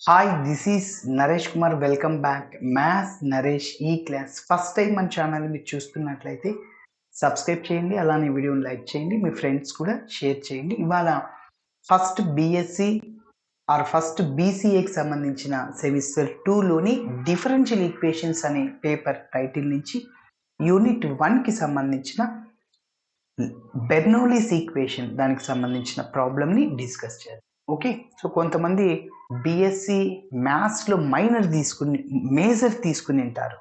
Hi, this is Naresh Kumar. Welcome back. Maths Naresh ఈ class. First time మన channel మీరు చూస్తున్నట్లయితే సబ్స్క్రైబ్ చేయండి, అలానే వీడియోని లైక్ చేయండి, మీ ఫ్రెండ్స్ కూడా షేర్ చేయండి. ఇవాళ ఫస్ట్ బీఎస్సీ ఫస్ట్ బీసీఏకి సంబంధించిన సెమిస్టర్ 2లోని డిఫరెన్షియల్ ఈక్వేషన్స్ అనే పేపర్ టైటిల్ నుంచి యూనిట్ 1కి సంబంధించిన బెర్నౌలీస్ ఈక్వేషన్ దానికి సంబంధించిన ప్రాబ్లమ్ని డిస్కస్ చేద్దాం. ఓకే, సో కొంతమంది బిఎస్సి మ్యాథ్స్లో మేజర్ తీసుకుని ఉంటారు.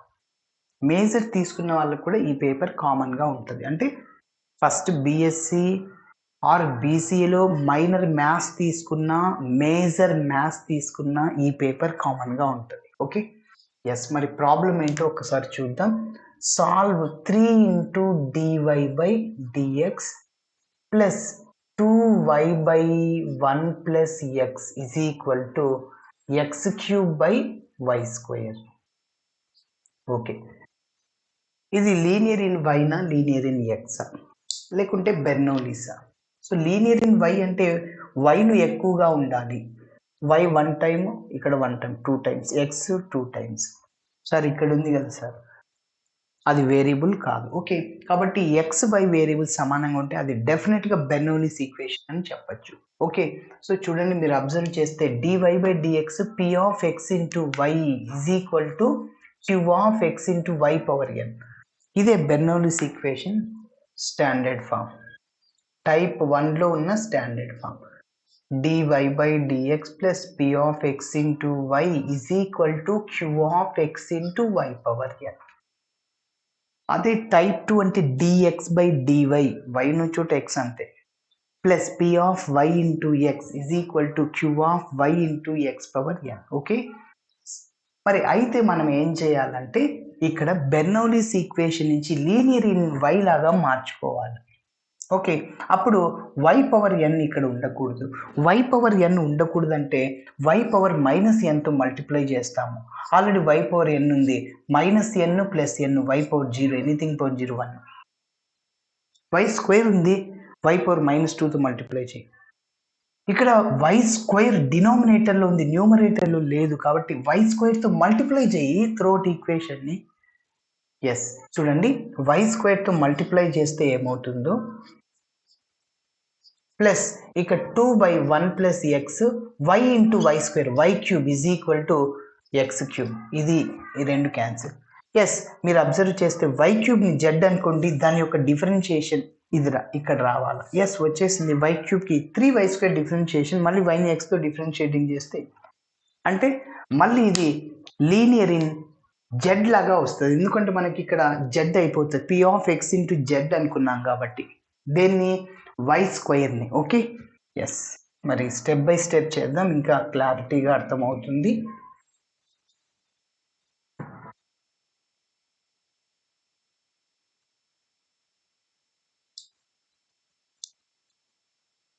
మేజర్ తీసుకున్న వాళ్ళకు కూడా ఈ పేపర్ కామన్గా ఉంటుంది. అంటే ఫస్ట్ బిఎస్సి ఆర్ బీసీఏలో మైనర్ మ్యాథ్స్ తీసుకున్నా, మేజర్ మ్యాథ్స్ తీసుకున్నా ఈ పేపర్ కామన్గా ఉంటుంది. Okay, yes. మరి ప్రాబ్లం ఏంటో ఒకసారి చూద్దాం. Solve 3 into dy by dx plus 2y by 1 plus x is equal to x cube by y square. Okay, ఇది లీనియర్ ఇన్ y నా లీనియర్ ఇన్ x లేకుంటే బెర్నౌలీసా? సో లీనియర్ ఇన్ y అంటే yను ఎక్కువగా ఉండాలి. y 1 టైమ్, ఇక్కడ 1 time, 2 times, x 2 times. Sir ఇక్కడ ఉంది కదా సార్, అది వేరియబుల్ కాదు. ఓకే, కాబట్టి ఎక్స్ బై వేరియబుల్ సమానంగా ఉంటే అది డెఫినెట్గా బెర్నౌలీస్ ఈక్వేషన్ అని చెప్పచ్చు. ఓకే, సో చూడండి, మీరు అబ్జర్వ్ చేస్తే dy by dx p of x into y is equal to q of x into y power n. ఇదే Bernoulli's equation standard form, type 1లో ఉన్న standard form. dy by dx plus p of x into y is equal to q of x into y power n. అదే type 2 అంటే dx by dy, y ను చోట x అంతే, plus p of y into X is equal to q of y into X power n. Okay, మరి అయితే మనం ఏం చేయాలంటే ఇక్కడ బెర్నౌలీస్ ఈక్వేషన్ నుంచి లీనియర్ ఇన్ y లాగా మార్చుకోవాలి. ఓకే, అప్పుడు y పవర్ n ఇక్కడ ఉండకూడదు. y పవర్ n ఉండకూడదు అంటే y పవర్ మైనస్ ఎన్తో మల్టిప్లై చేస్తాము. ఆల్రెడీ y పవర్ n ఉంది, minus n plus n, y power 0, anything power 0 1. y square ఉంది, y పవర్ మైనస్ 2తో మల్టిప్లై చేయి. ఇక్కడ y స్క్వేర్ డినామినేటర్లో ఉంది, న్యూమరేటర్లో లేదు, కాబట్టి y స్క్వేర్తో మల్టిప్లై చేయి త్రూఅవుట్ ఈక్వేషన్ని. ఎస్, చూడండి, y స్క్వేర్తో మల్టిప్లై చేస్తే ఏమవుతుందో, ప్లస్ ఇక 2 by 1 plus x y into y square, y cube is equal to x cube. ఇది ఈ రెండు క్యాన్సిల్. ఎస్, మీరు అబ్జర్వ్ చేస్తే వై క్యూబ్ని జెడ్ అనుకోండి, దాని యొక్క డిఫరెన్షియేషన్ ఇది ఇక్కడ రావాలి. ఎస్, వచ్చేసింది. వై క్యూబ్కి 3y స్క్వేర్ డిఫరెన్షియేషన్, మళ్ళీ వైని ఎక్స్తో డిఫరెన్షియేటింగ్ చేస్తే అంటే మళ్ళీ ఇది లీనియర్ ఇన్ జెడ్ లాగా వస్తుంది. ఎందుకంటే మనకి ఇక్కడ జెడ్ అయిపోతుంది, p of x into z అనుకున్నాం కాబట్టి దేన్ని, వై స్క్వేర్ని. Okay, yes. మరి స్టెప్ బై స్టెప్ చేద్దాం, ఇంకా క్లారిటీగా అర్థమవుతుంది.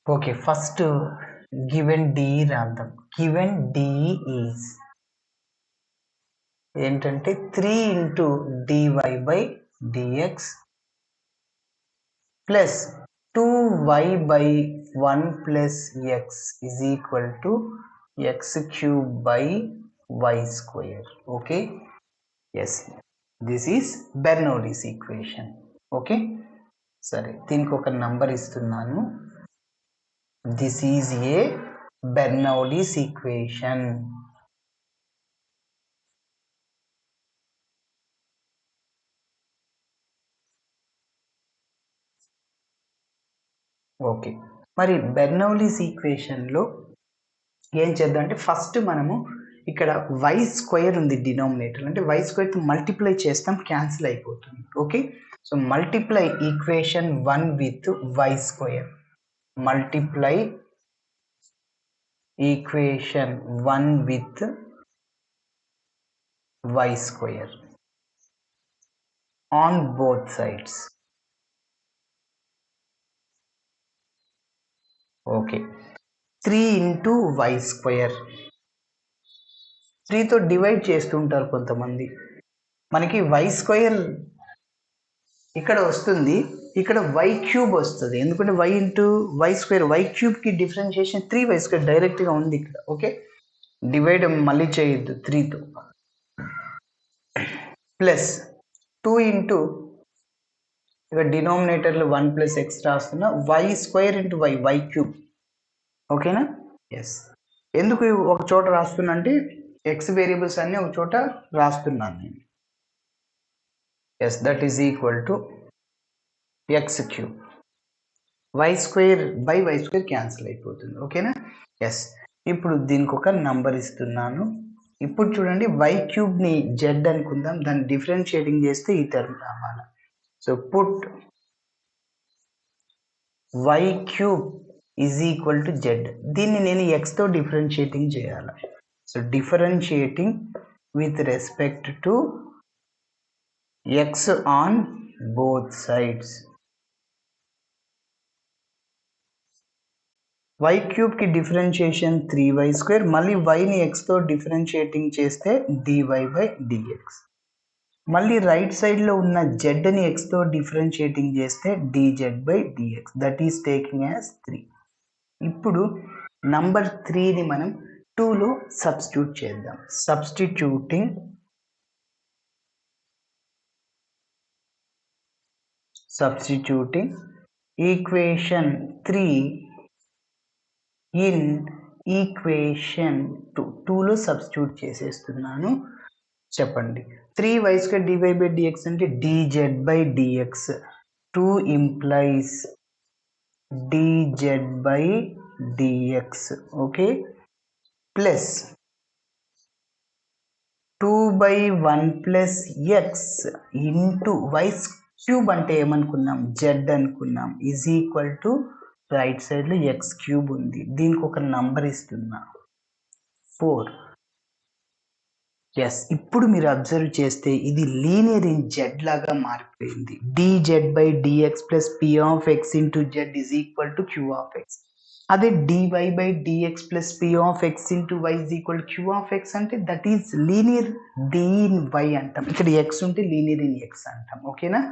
ఓకే, ఫస్ట్ గివెన్ డి రాద్దాం. గివెన్ డి ఈజ్ ఏంటంటే 3 into dy by dx plus 2y by 1 plus x is equal to x cube by y square. Okay, yes, this is Bernoulli's equation. Okay, సరే, దీనికి ఒక number ఇస్తున్నాను. This is a Bernoulli's equation. Okay, మరి Bernoulli's ఈక్వేషన్లో ఏం చేద్దాం అంటే first మనము ఇక్కడ వై స్క్వేర్ ఉంది డినామినేటర్, అంటే వై స్క్వేర్తో మల్టిప్లై చేస్తాం, క్యాన్సిల్ అయిపోతుంది. Okay, so multiply equation 1 with y square, multiply equation 1 with y square on both sides. Okay, 3 into y square, 3తో డివైడ్ చేస్తుంటారు కొంతమంది. మనకి వై స్క్వేర్ ఇక్కడ వస్తుంది, ఇక్కడ వై క్యూబ్ వస్తుంది, ఎందుకంటే y into y square, y క్యూబ్కి డిఫరెన్షియేషన్ 3y స్క్వేర్ డైరెక్ట్గా ఉంది ఇక్కడ. ఓకే, డివైడ్ మళ్ళీ చేయొద్దు 3తో ప్లస్ 2 ఇంటూ ఇక డినామినేటర్లో 1 ప్లస్ ఎక్స్ రాస్తున్నా y square into y cube ఓకేనా ఎస్ ఎందుకు ఒక చోట రాస్తున్నా అంటే ఎక్స్ వేరియబుల్స్ అన్నీ ఒక చోట రాస్తున్నాను నేను yes that is equal to x cube y square by y square cancel అయిపోతుంది ఓకేనా ఎస్ ఇప్పుడు దీనికి ఒక నంబర్ ఇస్తున్నాను ఇప్పుడు చూడండి వై క్యూబ్ని జెడ్ అనుకుందాం దాన్ని డిఫరెన్షియేటింగ్ చేస్తే ఈ టర్మ్ రావాలి so put y cube is equal to z దీన్ని నేను ఎక్స్తో డిఫరెన్షియేటింగ్ చేయాలి so differentiating with respect to x on both sides y క్యూబ్కి డిఫరెన్షియేషన్ 3y స్క్వేర్ మళ్ళీ వైని ఎక్స్తో డిఫరెన్షియేటింగ్ చేస్తే డివై బై డిఎక్స్ మళ్ళీ రైట్ సైడ్లో ఉన్న జెడ్ని ఎక్స్తో డిఫరెన్షియేటింగ్ చేస్తే dz by dx that is taking as 3 ఇప్పుడు నంబర్ 3ని మనం 2లో సబ్స్టిట్యూట్ చేద్దాం సబ్స్టిట్యూటింగ్ ఈక్వేషన్ 3 ఇన్ ఈక్వేషన్ 2లో సబ్స్టిట్యూట్ చేసేస్తున్నాను చెప్పండి 3y square dy by dx అంటే dz by dx 2 implies dz by dx okay plus 2 by 1 plus x into y cube అంటే ఏమనుకున్నాం జెడ్ అనుకున్నాం ఈజ్ ఈక్వల్ టు రైట్ సైడ్లో x cube ఉంది దీనికి ఒక నంబర్ ఇస్తున్నా 4 ఎస్ ఇప్పుడు మీరు అబ్జర్వ్ చేస్తే ఇది లీనియర్ ఇన్ జెడ్ లాగా మారిపోయింది dz by dx plus p of x into z is equal to q of x అదే dy by dx plus p of x into y is equal to q of x అంటే that is linear d in y అంటాం ఇక్కడ X ఉంటే linear in X అంటాం ఓకేనా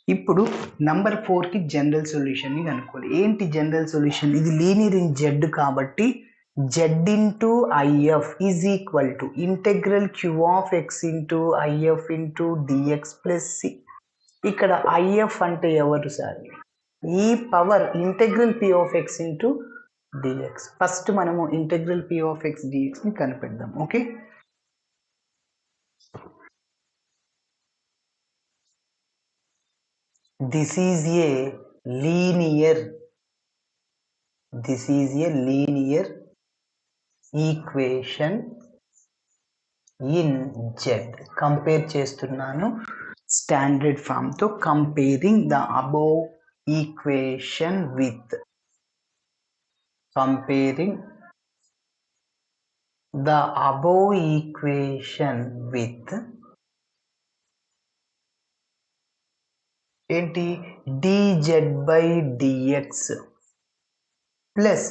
ఇప్పుడు number 4కి general సొల్యూషన్ని కనుక్కోవాలి ఏంటి జనరల్ సొల్యూషన్ ఇది లీనియర్ ఇన్ జెడ్ కాబట్టి z into IF is equal to integral q of x into IF into dx plus c ఇక్కడ ఐఎఫ్ అంటే ఎవరు sir e power integral p of x into dx first మనము integral p of x డిఎక్స్ని కనిపెడదాం okay this is a linear equation in Z compare చేస్తున్నాను standard form తో comparing the above equation with ఏంటి dz by dx plus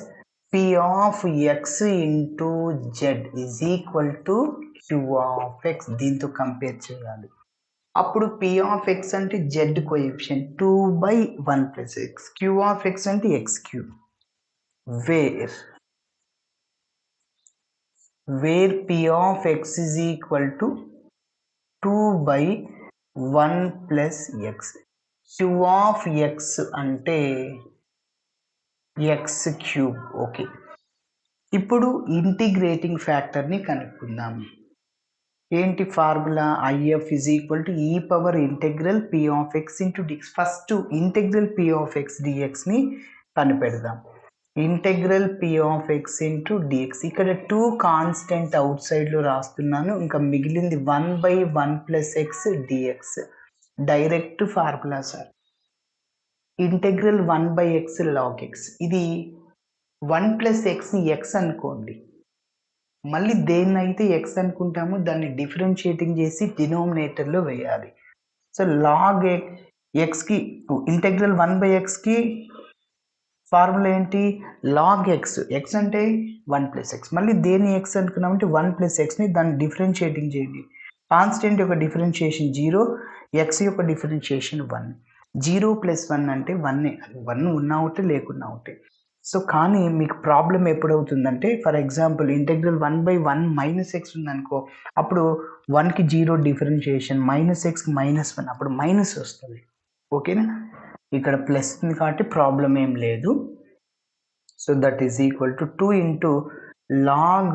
p of x into z is equal to q of x దీంతో compare చేయాలి అప్పుడు p of x అంటే z coefficient 2 by 1 plus x q of x అంటే x cube where p of x is equal to 2 by 1 plus x q of x అంటే x cube okay ఇప్పుడు integrating ఫ్యాక్టర్ని కనుక్కుందాం ఏంటి formula IF is equal to e power integral p of x into dx first integral p of x డిఎక్స్ని కనిపెడదాం integral p of x into dx ఇక్కడ 2 constant అవుట్ సైడ్లో రాస్తున్నాను ఇంకా మిగిలింది 1 by 1 plus x dx direct formula sir integral 1 by x log x ఇది 1 plus ఎక్స్ని X అనుకోండి మళ్ళీ దేన్నైతే ఎక్స్ అనుకుంటామో దాన్ని డిఫరెన్షియేటింగ్ చేసి డినోమినేటర్లో వేయాలి సో లాగ్ ఎక్స్కి ఇంటెగ్రల్ 1 బై ఎక్స్కి ఫార్ములా ఏంటి లాగ్ ఎక్స్ ఎక్స్ అంటే 1 ప్లస్ ఎక్స్ మళ్ళీ దేన్ని ఎక్స్ అనుకున్నామంటే 1 ప్లస్ ఎక్స్ని దాన్ని డిఫరెన్షియేటింగ్ చేయండి కాన్స్టెంట్ యొక్క డిఫరెన్షియేషన్ 0 ఎక్స్ యొక్క డిఫరెన్షియేషన్ 1 0 ప్లస్ 1 అంటే 1 ఉన్నా ఒకటి లేకున్నా ఒకటి సో కానీ మీకు ప్రాబ్లం ఎప్పుడవుతుందంటే ఫర్ ఎగ్జాంపుల్ ఇంటెగ్రల్ 1/1 - x ఉందనుకో, అప్పుడు 1కి 0 డిఫరెన్షియేషన్, -xకి -1 అప్పుడు మైనస్ వస్తుంది. ఓకేనా? ఇక్కడ ప్లస్ ఉంది కాబట్టి ప్రాబ్లం ఏం లేదు. So that is equal to 2 into log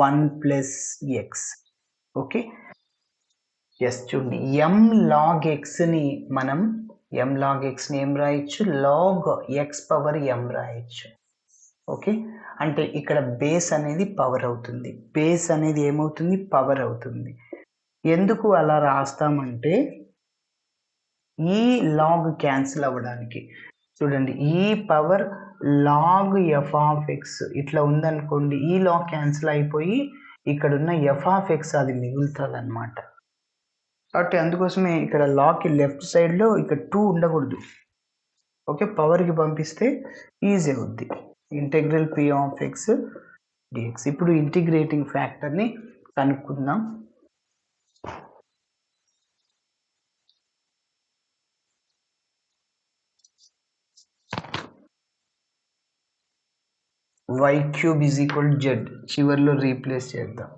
1 plus x. Okay, yes చూడండి, m log xని మనం m log xని ఏం రాయొచ్చు, log x పవర్ m రాయొచ్చు. ఓకే, అంటే ఇక్కడ బేస్ అనేది పవర్ అవుతుంది, బేస్ అనేది ఏమవుతుంది, పవర్ అవుతుంది. ఎందుకు అలా రాస్తామంటే ఈ లాగ్ క్యాన్సిల్ అవ్వడానికి. చూడండి, ఈ power log f of x ఇట్లా ఉందనుకోండి, ఈ లాగ్ క్యాన్సిల్ అయిపోయి ఇక్కడున్న ఎఫ్ ఆఫ్ ఎక్స్ అది మిగులుతుంది అనమాట. కాబట్టి అందుకోసమే ఇక్కడ లాగ్కి లెఫ్ట్ సైడ్లో ఇక్కడ 2 ఉండకూడదు. ఓకే, పవర్కి పంపిస్తే ఈజీ అవుద్ది. Integral p of x dx. ఇప్పుడు ఇంటిగ్రేటింగ్ ఫ్యాక్టర్ని కనుక్కుందాం. y cube is equal z చివరిలో రీప్లేస్ చేద్దాం.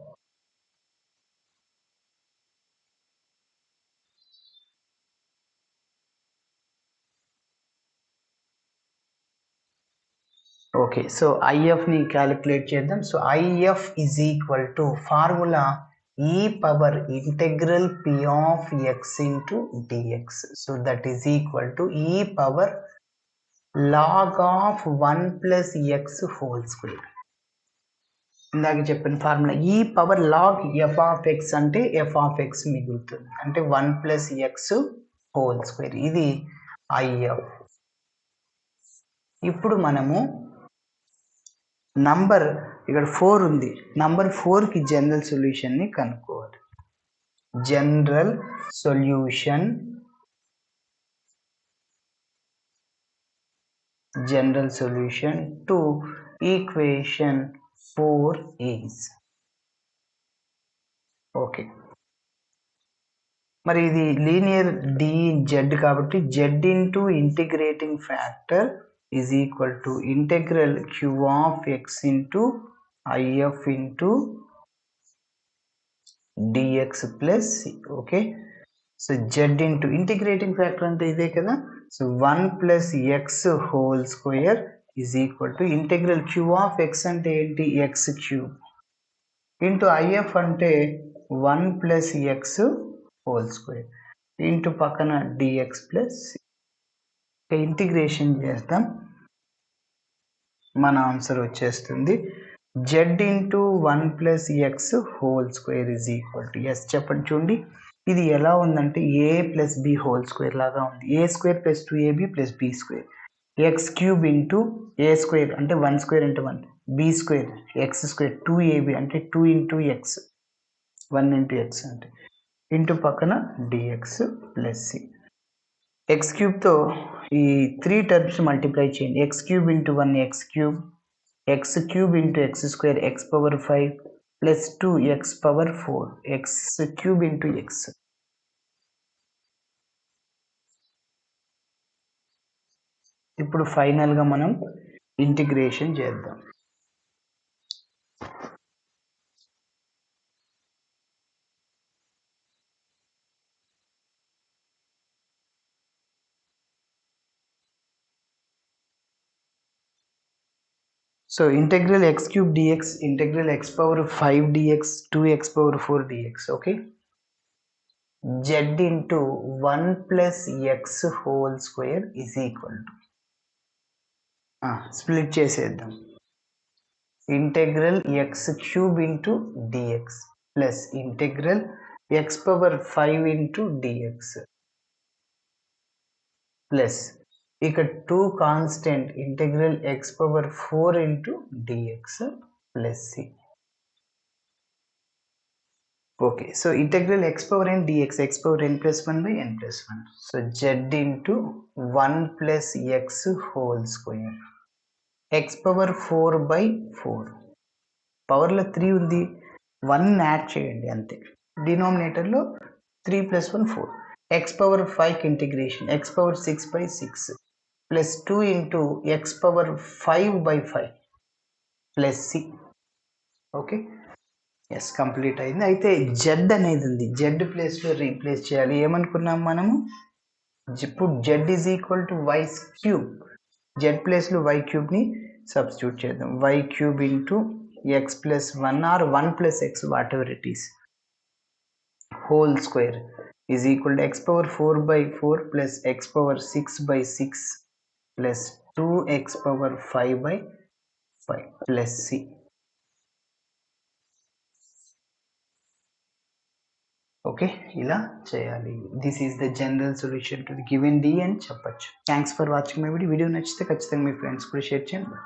ఓకే, సో ఐఎఫ్ని క్యాలిక్యులేట్ చేద్దాం. So IF is equal to formula e power integral p of x into dx. So that is equal to e power log of 1 plus x whole square. ఇందాక చెప్పిన formula e power log f of x అంటే f of x మిగులుతుంది, అంటే 1 plus x whole square. ఇది if. ఇప్పుడు మనము number ఇక్కడ 4 ఉంది, నంబర్ 4కి జనరల్ సొల్యూషన్ని కనుక్కోవాలి. General solution to equation 4 is. Okay, మరి ఇది లీనియర్ డి జెడ్ కాబట్టి z into integrating factor is equal to integral q of x into IF into dx plus c. Okay, so z into integrating factor అంటే ఇదే కదా. సో 1 plus x whole square is equal to integral q of x అంటే ఏంటి, x cube, into IF అంటే 1 plus x whole square into పక్కన dx plus c. Integration చేద్దాం, మన ఆన్సర్ వచ్చేస్తుంది z into 1 plus x whole square is equal to s. చెప్పండి, చూడండి ఇది ఎలా ఉందంటే a plus b whole square లాగా ఉంది. A square plus 2ab plus b square, x cube into a square అంటే 1 స్క్వేర్ అంటే 1, B square X square 2ab అంటే 2 ఇంటూ ఎక్స్, 1 ఇంటూ ఎక్స్ అంటే ఇంటూ పక్కన డిఎక్స్ ప్లస్ సి. ఎక్స్ క్యూబ్తో ఈ 3 terms multiply చేయండి. X cube into 1 X cube, X cube into X square X power 5 plus 2 X power 4 X cube into X. ఇప్పుడు ఫైనల్గా మనం integration చేద్దాం. So integral x cube dx, integral x power 5 dx, 2x power 4 dx. Okay, z into 1 plus x whole square is equal to split చేసేద్దాం. Integral x cube into dx plus integral x power 5 into dx plus ఇక్కడ 2 constant integral x power 4 into dx plus c. Okay, so integral x power n dx, x power n plus 1 by n plus 1. So z into 1 plus x whole square, x power 4 by 4, పవర్లో 3 ఉంది, 1 add చేయండి అంతే, డినామినేటర్లో 3 plus 1 4, x power 5కి integration x power 6 by 6 plus 2 into X power 5/5 plus c. Okay, yes complete అయింది. అయితే Z అనేది ఉంది, Z ప్లేస్లో రీప్లేస్ చేయాలి. ఏమనుకున్నాం మనము, ఇప్పుడు z is equal to y cube, z ప్లేస్లో వై క్యూబ్ని సబ్స్టిట్యూట్ చేద్దాం. Y cube into x plus 1 or 1 plus x whatever it is whole square is equal to x power 4/4 plus x power 6/6 plus 2x power 5/5 plus c. Okay, ఇలా చేయాలి. This is the general solution to the given d అని చెప్పచ్చు. Thanks for watching my video. Video నచ్చితే ఖచ్చితంగా మీ friends కూడా share చేయండి.